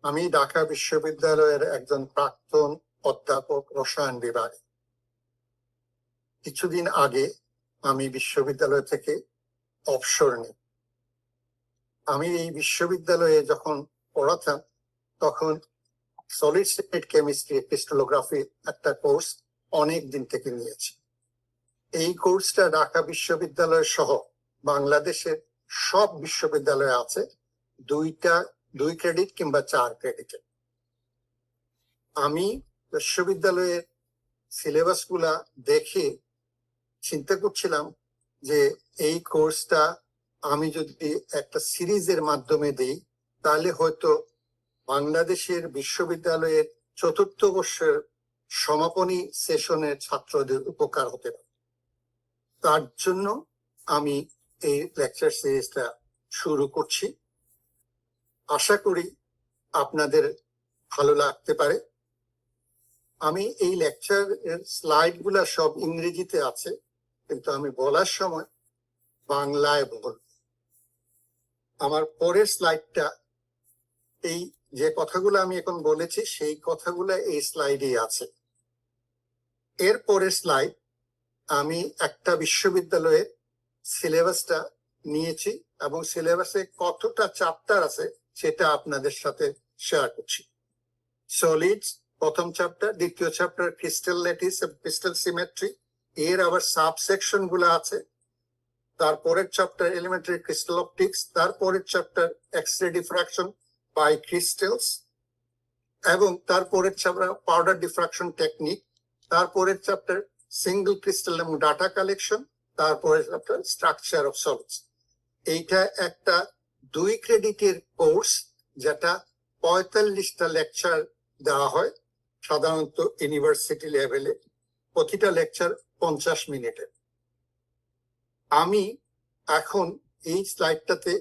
আমি ঢাকা বিশ্ববিদ্যালয়ের একজন প্রাক্তন অধ্যাপক রসায়ন বিভাগে। কিছুদিন আগে আমি বিশ্ববিদ্যালয় থেকে অবসর নিই। আমি এই বিশ্ববিদ্যালয়ে যখন পড়াতাম তখন সলিড স্টেট কেমিস্ট্রি ক্রিস্টালোগ্রাফি একটা কোর্স অনেক দিন থেকে নিয়েছি। এই কোর্সটা ঢাকা বিশ্ববিদ্যালয় সহ বাংলাদেশের সব বিশ্ববিদ্যালয়ে আছে, 2 ক্রেডিট কিংবা 4 ক্রেডিটে। আমি বিশ্ববিদ্যালয়ের সিলেবাস গুলা দেখে চিন্তা করছিলাম যে এই কোর্সটা আমি যদি একটা সিরিজের মাধ্যমে দিই তাহলে হয়তো বাংলাদেশের বিশ্ববিদ্যালয়ের 4র্থ বর্ষের সমাপনী সেশনের ছাত্রদের উপকার হতে পারে। তার জন্য আমি এই লেকচার সিরিজটা শুরু করছি। আশা করি আপনাদের ভালো লাগতে পারে। আমি এই লেকচারের স্লাইড গুলা সব ইংরেজিতে আছে, কিন্তু আমি বলার সময় বাংলায় বলব। আমার পরের স্লাইডটা এই যে কথাগুলো আমি এখন বলেছি সেই কথাগুলো এই স্লাইডে আছে। এর পরের স্লাইড আমি একটা বিশ্ববিদ্যালয়ের সিলেবাসটা নিয়েছি এবং সিলেবাসে কতটা চ্যাপ্টার আছে সেটা আপনাদের সাথে শেয়ার করছি। সলিডস প্রথম চ্যাপ্টার, দ্বিতীয় chapter crystal lattice, crystal symmetry, এর আবার সাবসেকশন গুলো আছে। তারপরের চ্যাপ্টার এলিমেন্টারি ক্রিস্টাল অপটিক্স, তারপরের chapter X-ray diffraction by crystals, এবং তারপরের চ্যাপ্টার পাউডার ডিফ্রাকশন টেকনিক, তারপরের চ্যাপ্টার সিঙ্গেল ক্রিস্টাল এবং ডাটা কালেকশন, তারপরের চ্যাপ্টার স্ট্রাকচার অফ সলিডস। এইটা একটা 2 ক্রেডিটের কোর্স, যেটা 45টা লেকচার দেওয়া হয় সাধারণত ইউনিভার্সিটি লেভেলে, প্রতিটা লেকচার 50 মিনিটের। আমি এখন এই স্লাইডটাতে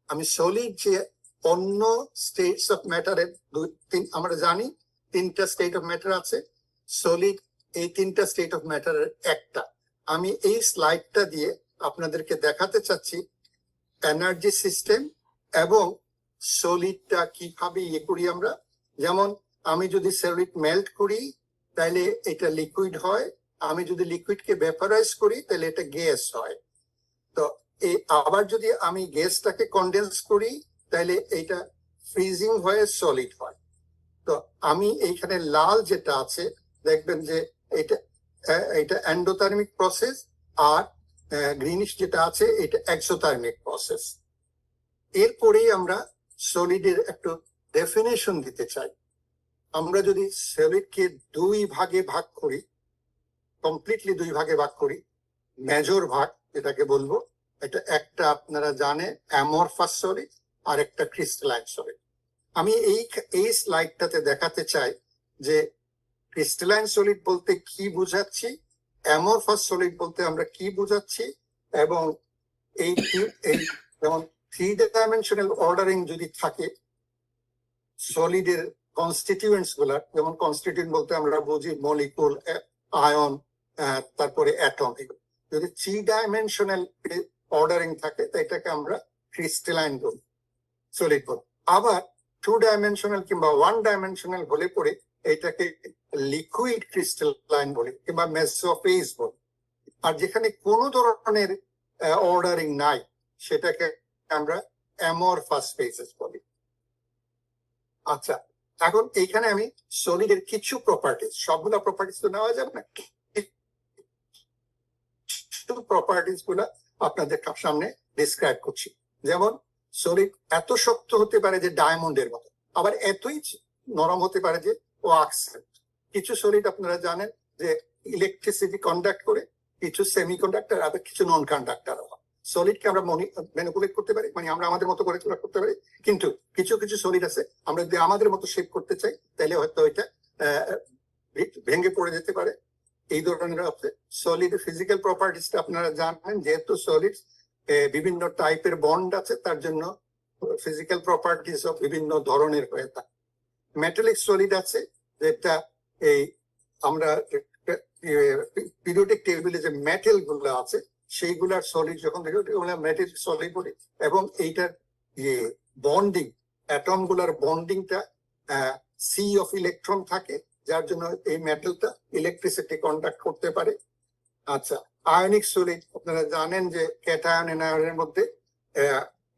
আমি সলিড যে অন্য স্টেটস অফ ম্যাটারের আমরা জানি 3টা স্টেট অফ ম্যাটার আছে, সলিড এই 3টা স্টেট অফ ম্যাটারের একটা। আমি এই স্লাইডটা দিয়ে আপনাদেরকে দেখাতে চাচ্ছি এনার্জি সিস্টেম এবং সলিডটা কিভাবে করি আমরা। যেমন আমি যদি সলিড মেল্ট করি তাহলে এটা লিকুইড হয়, আমি যদি লিকুইডকে ভেপারাইজ করি তাহলে এটা গ্যাস হয়। তো এই আবার যদি আমি গ্যাসটাকে কনডেন্স করি তাহলে এটা ফ্রিজিং হয়ে সলিড হয়। তো আমি এইখানে লাল যেটা আছে দেখবেন যে এটা এন্ডোথার্মিক প্রসেস, আর গ্রিনিশ যেটা আছে এটা এক্সোথার্মিক প্রসেস। এরপরেই আমরা সলিডের একটু ডেফিনেশন দিতে চাই। আমরা যদি সলিডকে 2 ভাগে ভাগ করি, কমপ্লিটলি 2 ভাগে ভাগ করি, মেজর ভাগ যেটাকে বলবো, এটা একটা আপনারা জানেন অ্যামরফাস সলিড আর একটা ক্রিস্টালাইন সলিড। আমি এই স্লাইডটাতে দেখাতে চাই যে ক্রিস্টালাইন সলিড বলতে কি বোঝাচ্ছি, অ্যামরফাস সলিড বলতে আমরা কি বোঝাচ্ছি, এবং এই যেমন 3 ডাইমেনশনাল অর্ডারিং যদি থাকে সলিডের কনস্টিটিউয়েন্টস গুলা, যেমন কনস্টিটিউয়েন্ট বলতে আমরা বুঝি মলিকুল, আয়ন, তারপরে অ্যাটম। যদি 3 ডাইমেনশনাল অর্ডারিং থাকে তো এটাকে আমরা ক্রিস্টালাইন বলি, সলিড বলি। আবার 2 ডাইমেনশনাল কিংবা 1 ডাইমেনশনাল হলে পরে এটাকে লিকুইড ক্রিস্টালাইন বলি কিংবা মেসোফেজ বলি। আর যেখানে কোনো ধরনের অর্ডারিং নাই সেটাকে আমরা অ্যামরফাস ফেজেস বলি। আচ্ছা, এখন এইখানে আমি সলিডের কিছু প্রপার্টিজ, সবগুলা প্রপার্টিজ তো নেওয়া যাবে না, প্রপার্টিজ গুলা আপনাদের সামনে ডিসক্রাইব করছি। যেমন সলিড এত শক্ত হতে পারে যে ডায়মন্ডের মতো, আবার এতই নরম হতে পারে যে ওয়াক্স। কিছু সলিড আপনারা জানেন যে ইলেকট্রিসিটি কন্ডাক্ট করে, কিছু সেমিকন্ডাক্টর, আবার কিছু নন কন্ডাক্টর। সলিডকে আমরা ম্যানিপুলেট করতে পারি, মানে আমরা আমাদের মতো করে করতে পারি, কিন্তু কিছু কিছু সলিড আছে আমরা যদি আমাদের মতো শেপ করতে চাই তাহলে হয়তো এটা ভেঙে পড়ে যেতে পারে। এই ধরনের সলিড ফিজিক্যাল প্রপার্টিসটা আপনারা জানেন, যেহেতু সলিড বিভিন্ন টাইপের বন্ড আছে তার জন্য ফিজিক্যাল প্রপার্টিস বিভিন্ন ধরনের হয়ে থাকে। মেটালিক সলিড আছে যেটা এই আমরা পিরিয়ডিক টেবিলে যে মেটাল গুলো আছে সেইগুলার সলিড যখন দেখি মেটালিক সলিড বলি, এবং এইটার বন্ডিং, অ্যাটম গুলার বন্ডিংটা সি অফ ইলেকট্রন থাকে, যার জন্য এই মেটালটা ইলেকট্রিসিটি কন্ডাক্ট করতে পারে। আচ্ছা, আয়নিক সলিড আপনারা জানেন যে ক্যাটায়ন এনায়নের মধ্যে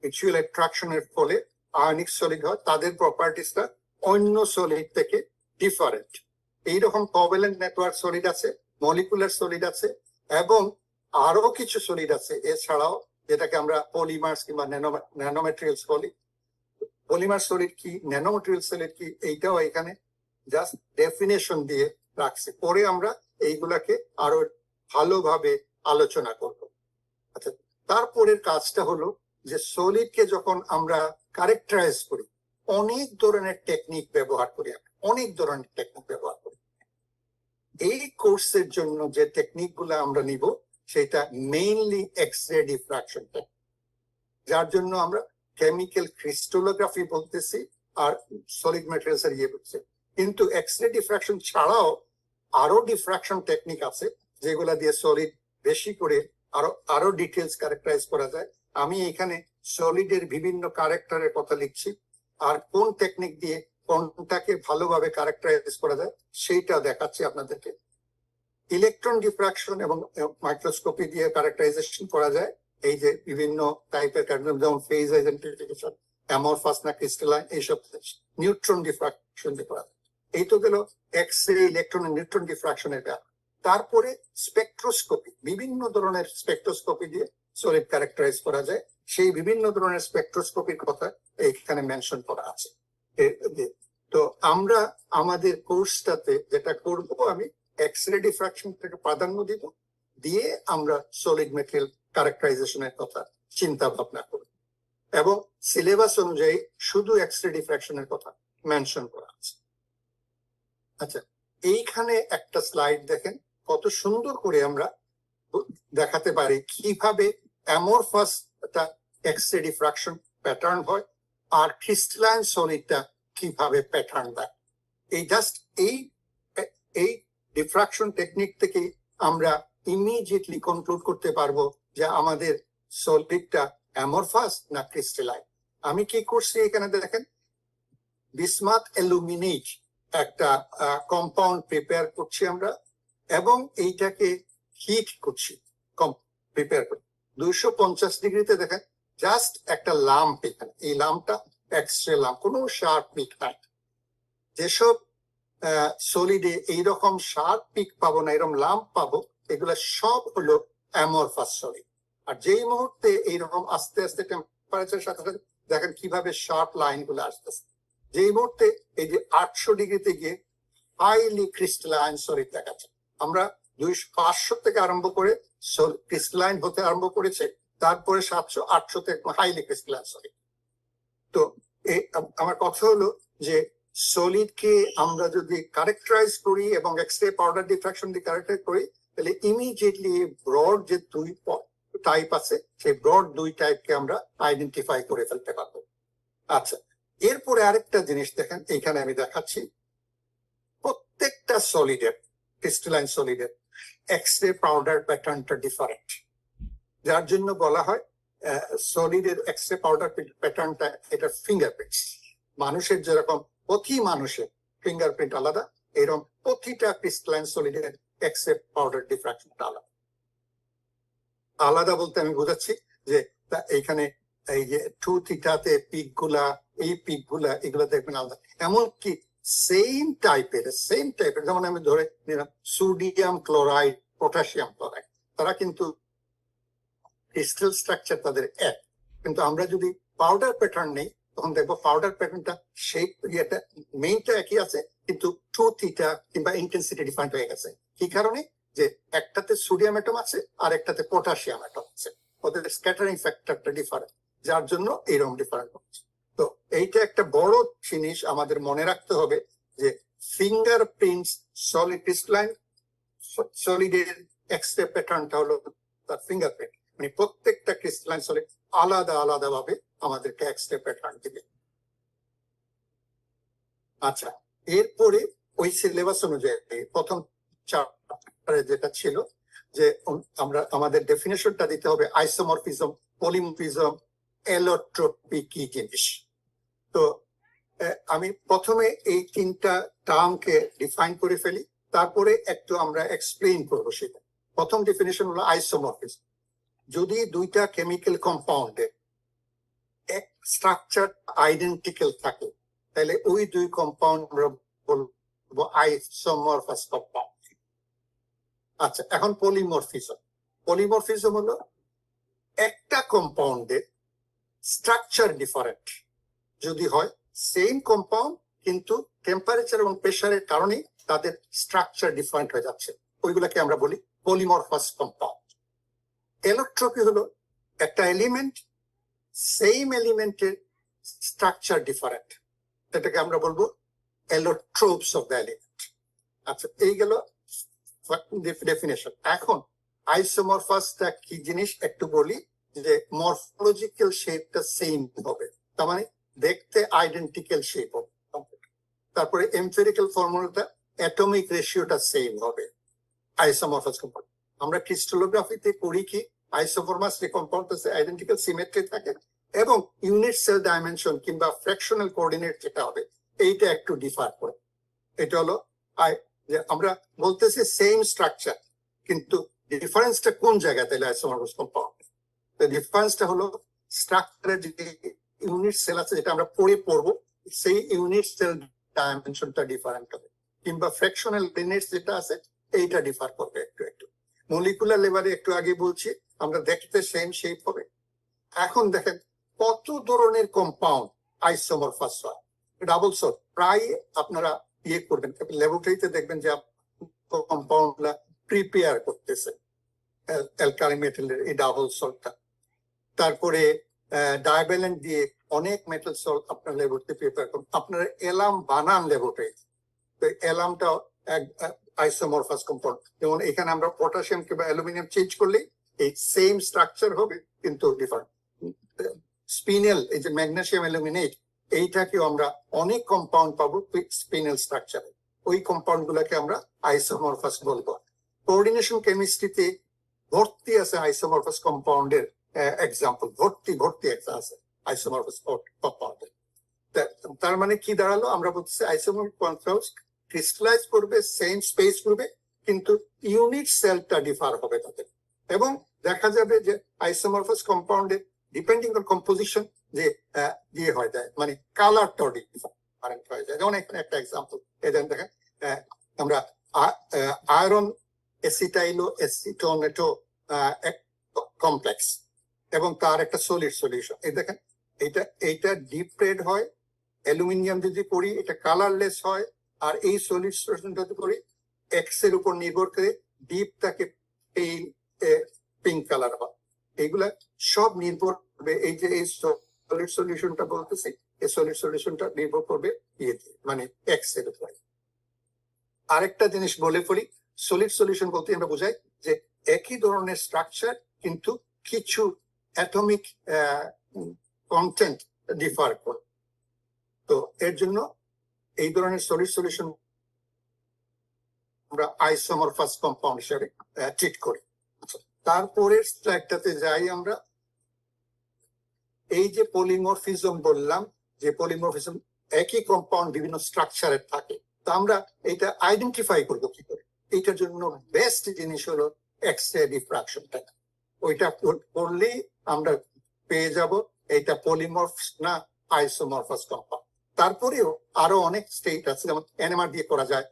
মিউচুয়াল অ্যাট্রাকশনের ফলে আয়নিক সলিড হয়, তাদের প্রপার্টিসটা অন্য সলিড থেকে ডিফারেন্ট। এইরকম কোভ্যালেন্ট নেটওয়ার্ক সলিড আছে, মলিকুলার সলিড আছে, এবং আরো কিছু সলিড আছে এছাড়াও, যেটাকে আমরা পলিমার্স কিংবা ন্যানোমেটেরিয়ালস বলি। পলিমার সলিড কি, ন্যানোমেটেরিয়াল সলিড কি, এইটাও এখানে জাস্ট ডেফিনেশন দিয়ে রাখছে, পরে আমরা এইগুলাকে আরো ভালোভাবে আলোচনা করব। আচ্ছা, তারপরের কাজটা হলো যে সলিডকে যখন আমরা ক্যারেক্টারাইজ করি, অনেক ধরনের টেকনিক ব্যবহার করি, অনেক ধরনের টেকনিক ব্যবহার করি। এই কোর্সের জন্য যে টেকনিক গুলা আমরা নিব সেটা মেইনলি এক্স-রে ডিফ্রাকশন, যার জন্য আমরা কেমিক্যাল ক্রিস্টালোগ্রাফি বলতেছি আর সলিড ম্যাটেরিয়ালস এর ইয়ে বলছি। কিন্তু এক্স-রে ডিফ্রাকশন ছাড়াও আরো ডিফ্রাকশন টেকনিক আছে যেগুলা দিয়ে সলিড বেশি করে আরো ডিটেলস ক্যারেক্টারাইজ করা যায়। আমি এখানে সলিডের বিভিন্ন ক্যারেক্টারের কথা লিখছি, আর কোন টেকনিক দিয়ে কোনটাকে ভালোভাবে ক্যারেক্টারাইজ করা যায় সেইটা দেখাচ্ছি আপনাদেরকে। ইলেকট্রন ডিফ্রাকশন এবং মাইক্রোস্কোপি দিয়ে ক্যারেক্টারাইজেশন করা যায় এই যে বিভিন্ন টাইপের, যেমন ফেজ আইডেন্টিফিকেশন, অ্যামরফাস না ক্রিস্টালাইন, এইসব নিউট্রন ডিফ্রাকশন দিয়ে করা যায়। এই তো গেল এক্স-রে, ইলেকট্রন নিউট্রন ডিফ্রাকশনের ব্যাপার। তারপরে স্পেকট্রোস্কোপি, বিভিন্ন ধরনের স্পেকট্রোস্কোপি দিয়ে সলিড ক্যারেক্টারাইজ করা যায়। সেই বিভিন্ন ধরনের স্পেকট্রোস্কোপির কথা এইখানে মেনশন করা আছে। তো আমরা আমাদের কোর্সটাতে যেটা করব, আমি এক্স-রে ডিফ্রাকশন থেকে প্রাধান্য দিব, দিয়ে আমরা সলিড মেটেরিয়াল ক্যারেক্টারাইজেশনের কথা চিন্তা ভাবনা করব, এবং সিলেবাস অনুযায়ী শুধু এক্স-রে ডিফ্রাকশনের কথা মেনশন করা আছে। আচ্ছা, এইখানে একটা স্লাইড দেখেন, কত সুন্দর করে আমরা দেখাতে পারি কিভাবে অ্যামরফাস একটা এক্স-রে ডিফ্রাকশন প্যাটার্ন হয় আর ক্রিস্টালাইন সলিডটা কিভাবে প্যাটার্ন দেয়। এই জাস্ট এই ডিফ্রাকশন টেকনিক থেকে আমরা ইমিডিয়েটলি কনক্লুড করতে পারবো যে আমাদের সলিডটা অ্যামরফাস না ক্রিস্টালাইন। আমি কি করছি এখানে দেখেন, বিসমাথ অ্যালুমিনেট একটা কম্পাউন্ড প্রিপেয়ার করছি আমরা, এবং এইটাকে হিট করছি, প্রিপেয়ার করি 250 ডিগ্রিতে। দেখেন জাস্ট একটা লাম্প, এখানে এই লাম্পটা এক্স-রে লাম্প, কোনো শার্প পিক নাই। যেসব সলিডে এইরকম শার্প পিক পাবো না, এরকম লাম্প পাবো, এগুলা সব হলো অ্যামরফাস সলিড। আর যেই মুহূর্তে এইরকম আস্তে আস্তে টেম্পারেচার সাথে সাথে দেখেন কিভাবে শার্প লাইন গুলো আসতেছে, যেই মুহূর্তে এই যে 800 ডিগ্রিতে গিয়ে হাইলি ক্রিস্টালাইন সলিড দেখাচ্ছে। আমরা 500 থেকে আরম্ভ করে ক্রিস্টালাইন হতে আরম্ভ করেছে, তারপরে 700 800 তে হাইলি ক্রিস্টালাইন সলিড। তো আমার কথা হলো যে সলিডকে আমরা যদি ক্যারেক্টারাইজ করি এবং এক্স-রে পাউডার ডিফ্রাকশন দিয়ে ক্যারেক্টারাইজ করি, তাহলে ইমিডিয়েটলি ব্রড যে দুই টাইপ আছে, সেই ব্রড দুই টাইপকে আমরা আইডেন্টিফাই করে ফেলতে পারবো। আচ্ছা, এরপরে আরেকটা জিনিস দেখেন, এইখানে আমি দেখাচ্ছি প্রত্যেকটা সলিডের, ক্রিস্টালাইন সলিডের এক্স-রে পাউডার প্যাটার্নটা ডিফারেন্ট, যার জন্য বলা হয় সলিডের এক্স-রে পাউডার প্যাটার্নটা এটা ফিঙ্গারপ্রিন্টস। মানুষের যেরকম প্রতি মানুষের ফিঙ্গারপ্রিন্ট আলাদা, এরকম প্রতিটা ক্রিস্টালাইন সলিডের এক্স-রে পাউডার ডিফ্রাকশনটা আলাদা। আলাদা বলতে আমি বোঝাচ্ছি যে এইখানে এই যে 2 থিটাতে পিক গুলা, এই পিক গুলা, এগুলো দেখবেন আলাদা। এমনকি সেম টাইপের যেমন আমি ধরে নিলাম সোডিয়াম ক্লোরাইড, পটাশিয়াম ক্লোরাইড, তারা কিন্তু ক্রিস্টাল স্ট্রাকচার তাদের এক, কিন্তু আমরা যদি পাউডার প্যাটার্ন নেই তখন দেখবো পাউডার প্যাটার্নটা শেপ ইয়েটা মেইনটা একই আছে, কিন্তু 2 থিটা কিংবা ইন্টেন্সিটি ডিফারেন্ট হয়ে গেছে। কি কারণে? যে একটাতে সোডিয়াম অ্যাটম আছে আর একটাতে পটাশিয়াম অ্যাটম আছে, ওদের স্ক্যাটারিং ফ্যাক্টরটা ডিফারেন্ট, যার জন্য এরকম ডিফারেন্ট হচ্ছে। তো এইটা একটা বড় জিনিস আমাদের মনে রাখতে হবে যে ফিঙ্গারপ্রিন্টস সলিড ক্রিস্টালাইন সলিডের এক্স-রে প্যাটার্নটা হলো তার ফিঙ্গারপ্রিন্ট, মানে প্রত্যেকটা ক্রিস্টালাইন সলিড আলাদা আলাদা ভাবে আমাদেরকে এক্স-রে প্যাটার্ন দিবে। আচ্ছা, এরপরে ওই সিলেবাস অনুযায়ী প্রথম চ্যাপ্টারে যেটা ছিল যে আমরা আমাদের ডেফিনেশনটা দিতে হবে আইসোমরফিজম, পলিমরফিজম, এলোট্রপি কি জিনিস। তো আমি প্রথমে এই তিনটা টার্মকে ডিফাইন করে ফেলি, তারপরে একটু আমরা এক্সপ্লেইন করবো সেটা। প্রথম ডেফিনেশন হলো আইসোমরফিজম। যদি দুইটা কেমিক্যাল কম্পাউন্ডের এক স্ট্রাকচার আইডেন্টিক্যাল থাকে, তাহলে ওই দুই কম্পাউন্ড বলবো আইসোমরফাস কম্পাউন্ড। আচ্ছা, এখন পলিমরফিজম। পলিমরফিজম হলো একটা কম্পাউন্ডের স্ট্রাকচার ডিফারেন্ট যদি হয়, সেম কম্পাউন্ড কিন্তু টেম্পারেচার এবং প্রেসারের কারণে তাদের স্ট্রাকচার ডিফারেন্ট হয়ে যাচ্ছে, ওইগুলাকে আমরা বলি পলিমরফাস কম্পাউন্ড। এলোট্রপি হলো একটা এলিমেন্ট, সেম এলিমেন্টের স্ট্রাকচার ডিফারেন্ট, এটাকে আমরা বলবো এলোট্রোপস অফ দ্য এলিমেন্ট। আচ্ছা, এই গেল ডেফিনেশন। এখন আইসোমরফাসটা কি জিনিস একটু বলি, যে মরফোলজিক্যাল শেপটা সেম হবে, তার মানে দেখতে আইডেন্টিক্যাল শেপ হবে। তারপরে এমপিরিক্যাল ফর্মুলাটা অ্যাটমিক রেশিওটা সেম হবে আইসোমরফাস কম্পাউন্ড। আমরা ক্রিস্টালোগ্রাফিতে করি কি, আইসোমরফাস যে কম্পাউন্ড আছে আইডেন্টিক্যাল সিমেট্রি থাকে, এবং ইউনিট সেল ডাইমেনশন কিংবা ফ্র্যাকশনাল কোঅর্ডিনেট যেটা হবে এইটা একটু ডিফার করে। এটা হলো যে আমরা বলতেছি সেম স্ট্রাকচার, কিন্তু ডিফারেন্সটা কোন জায়গায়, তাহলে আইসোমরফাস কম্পাউন্ড ডিফারেন্সটা হলো স্ট্রাকচারের যে ইউনিট সেল আছে যেটা আমরা পড়বো, সেই ইউনিট সেল ডাইমেনশনটা ডিফারেন্ট হবে, কিংবা ফ্র্যাকশনাল কোঅর্ডিনেটস যেটা আছে এইটা ডিফার করবে একটু একটু। মলিকুলার লেভেলে একটু আগে বলছি আমরা দেখতে সেম শেপ হবে। এখন দেখেন কত ধরনের কম্পাউন্ড আইসোমরফাস হয়। ডাবল সল্ট প্রায় আপনারা ইয়ে করবেন, ল্যাবরেটরিতে দেখবেন যে কম্পাউন্ডগুলা প্রিপেয়ার করতেছে অ্যালকালি মেটালের এই ডাবল সল্টটা। তারপরে ডায়াভ্যালেন্ট দিয়ে অনেক মেটাল সল্ট আপনার ল্যাবরেটরিতে প্রিপেয়ার করুন। আপনারা এলাম বানান ল্যাবরেটরি, তো এলামটা আইসোমরফাস কম্পাউন্ড। যেমন এখানে আমরা পটাশিয়াম কিংবা অ্যালুমিনিয়াম চেঞ্জ করলে এই সেম স্ট্রাকচার হবে কিন্তু ডিফারেন্ট। স্পিনেল, এই যে ম্যাগনেসিয়াম অ্যালুমিনেট, এইটাকেও আমরা অনেক কম্পাউন্ড পাবো স্পিনেল স্ট্রাকচারে, ওই কম্পাউন্ড গুলাকে আমরা আইসোমরফাস বলবো। কোঅর্ডিনেশন কেমিস্ট্রিতে ভর্তি আছে আইসোমরফাস কম্পাউন্ডের এক্সাম্পল, ভর্তি ভর্তি একটা আছে আইসোমরফাস কম্পাউন্ডের। তার মানে কি দাঁড়ালো, আমরা বলতেছি আইসোমরফিক কম্পাউন্ড ক্রিস্টালাইজ করবে, সেম স্পেস করবে, কিন্তু ইউনিট সেলটা ডিফার হবে তাদের। এবং দেখা যাবে যে আইসোমরফাস কম্পাউন্ডের ডিপেন্ডিং অন কম্পোজিশন যে ইয়ে হয়ে যায়, মানে কালারটাও ডিফারেন্ট হয়ে যায়। যেমন এখানে একটা এক্সাম্পল দেখেন, আমরা আয়রন এসিটাইলো এসিটোনেটো কমপ্লেক্স এবং তার একটা সলিড সলিউশন, এই দেখেন এইটা ডিপ রেড হয়, অ্যালুমিনিয়াম যদি করি এটা কালারলেস হয়, আর এই সলিড সলিউশনটা করি এক্স এর উপর নির্ভর করে ডিপ তাকে পিঙ্ক কালার হয়। এইগুলা সব নির্ভর করবে, এই যে এই সলিড সলিউশনটা বলতেছি, এই সলিড সলিউশনটা নির্ভর করবে ইয়েতে, মানে এক্স এর উপর। আরেকটা জিনিস বলে পড়ি, সলিড সলিউশন বলতে আমরা বোঝাই যে একই ধরনের স্ট্রাকচার কিন্তু কিছু অ্যাটমিক কন্টেন্ট ডিফার করে। তো এর জন্য এই ধরনের সলিড সলিউশন আমরা আইসোমরফাস কম্পাউন্ড হিসেবে ট্রিট করি। তারপরের স্লাইডটাতে যাই আমরা। এই যে পলিমরফিজম বললাম, যে পলিমরফিজম একই কম্পাউন্ড বিভিন্ন স্ট্রাকচারের থাকে, তো আমরা এটা আইডেন্টিফাই করবো কি করে? এইটার জন্য বেস্ট জিনিস হলো এক্স রে ডিফ্রাকশনটা। ওইটা করলেই আমরা পেয়ে যাব এটা পলিমরফস না আইসোমরফাস কম্পাউন্ড। তারপরেও আরো অনেক স্টেট আছে, যেমন এনএমআর দিয়ে করা যায়,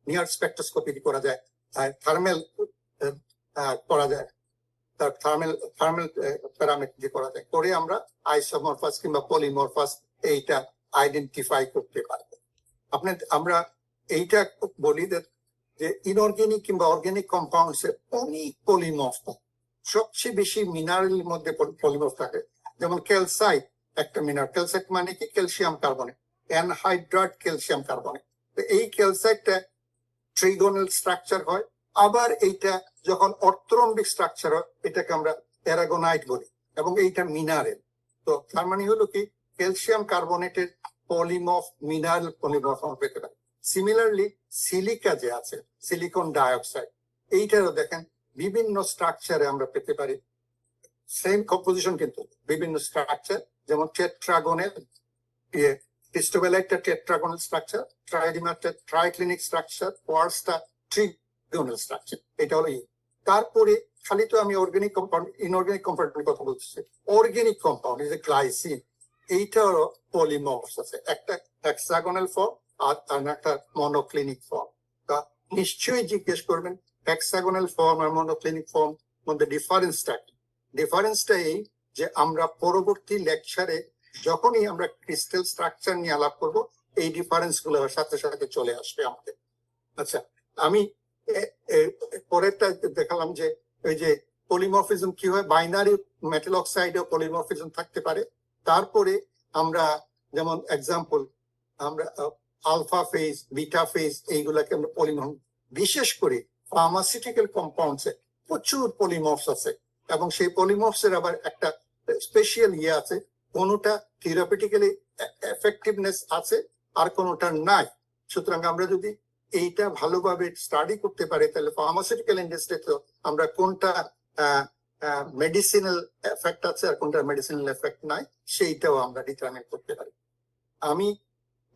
নিয়ার স্পেকট্রোস্কোপি দিয়ে করা যায়, থার্মাল করা যায়, তার থার্মাল প্যারামিটার দিয়ে করা যায়, করে আমরা আইসোমরফাস কিংবা পলিমরফাস এইটা আইডেন্টিফাই করতে পারবো। আমরা এইটা বলি যে ইনঅর্গানিক কিংবা অর্গানিক কম্পাউন্ডস এর অনেক পলিমর্ফ থাকে, সবচেয়ে বেশি মিনারেলের মধ্যে পলিমর্ফ থাকে। যেমন ক্যালসাইট একটা মিনারেল, ক্যালসাইট মানে কি calcium carbonate, anhydride calcium carbonate. তো এই ক্যালসাইটটা ট্রিগোনাল স্ট্রাকচার হয়, আবার এইটা যখন অর্থরম্বিক স্ট্রাকচার হয় এটাকে আমরা অ্যারাগোনাইট বলি, এবং এইটা মিনারেল। তো তার মানে হলো কি ক্যালসিয়াম কার্বনেটের পলিমর্ফ মিনারেল পলিমর্ফ পেতে পারে। সিমিলারলি সিলিকা যে আছে, সিলিকন ডাইঅক্সাইড, এইটারও দেখেন বিভিন্ন স্ট্রাকচারে আমরা পেতে পারি, সেম কম্পোজিশন কিন্তু বিভিন্ন স্ট্রাকচার, যেমন টেট্রাগোনাল ক্রিস্টোবেলাইটটা টেট্রাগোনাল স্ট্রাকচার, ট্রাইডিমারটা ট্রাইক্লিনিক স্ট্রাকচার, কোয়ার্টজটা ট্রিগোনাল স্ট্রাকচার। এটা হলো তারপরে খালি তো আমি অর্গানিক কম্পাউন্ড ইনঅর্গানিক কম্পাউন্ডের কথা বলছি। অর্গানিক কম্পাউন্ড এই যে গ্লাইসিন, এইটারও পলিমর্ফস আছে, একটা হেক্সাগোনাল ফর্ম আর একটা মনোক্লিনিক ফর্ম। তা নিশ্চয়ই জিজ্ঞেস করবেন হেক্সাগোনাল ফর্ম আর মনোক্লিনিক ফর্ম মধ্যে ডিফারেন্সটা কি? ডিফারেন্সটা এই যে আমরা পরবর্তী লেকচারে যখনই আমরা ক্রিস্টাল স্ট্রাকচার নিয়ে আলাপ করব, এই ডিফারেন্স গুলো সাথে সাথে চলে আসবে আমাদের। আচ্ছা, আমি পরেরটা দেখালাম যে ওই যে পলিমরফিজম কি হয়, বাইনারি মেটাল অক্সাইডে পলিমরফিজম থাকতে পারে। তারপরে আমরা যেমন এক্সাম্পল আমরা আলফা ফেজ, বিটা ফেজ এইগুলাকে আমরা পলিমর্ফ, বিশেষ করে ফার্মাসিউটিক্যাল কম্পাউন্ডসে প্রচুর পলিমর্ফস আছে এবং সেই পলিমর্ফস এর আবার একটা স্পেশাল আছে, কোনোটা থিওরিটিক্যালি এফেক্টিভনেস আছে আর কোনোটা নাই। সুতরাং আমরা যদি এইটা ভালোভাবে স্টাডি করতে পারি তাহলে ফার্মাসিউটিক্যাল ইন্ডাস্ট্রিতে আমরা কোনটা মেডিসিনাল এফেক্ট আছে আর কোনটা মেডিসিনাল এফেক্ট নাই সেইটাও আমরা ডিটারমিন করতে পারি। আমি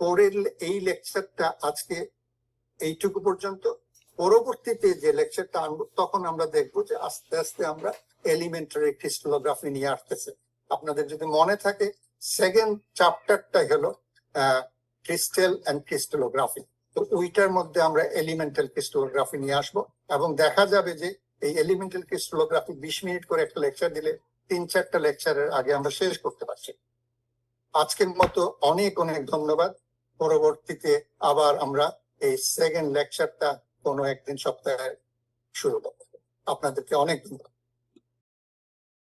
পরের এই লেকচারটা আজকে এইটুকু পর্যন্ত। পরবর্তীতে যে লেকচারটা আনবো তখন আমরা দেখবো যে আস্তে আস্তে আমরা এলিমেন্টারি ক্রিস্টালোগ্রাফি নিয়ে আসতেছে। আপনাদের যদি মনে থাকে সেকেন্ড চ্যাপ্টারটা হলো ক্রিস্টাল এন্ড ক্রিস্টালোগ্রাফি, তো ওইটার মধ্যে আমরা এলিমেন্টাল ক্রিস্টালোগ্রাফি নিয়ে আসবো এবং দেখা যাবে যে এই এলিমেন্টাল ক্রিস্টালোগ্রাফি 20 মিনিট করে একটা লেকচার দিলে 3-4টা লেকচারের আগে আমরা শেষ করতে পারছি। আজকের মতো অনেক অনেক ধন্যবাদ। পরবর্তীতে আবার আমরা এই সেকেন্ড লেকচারটা কোনো একদিন সপ্তাহে শুরু করবো। আপনাদেরকে অনেক ধন্যবাদ।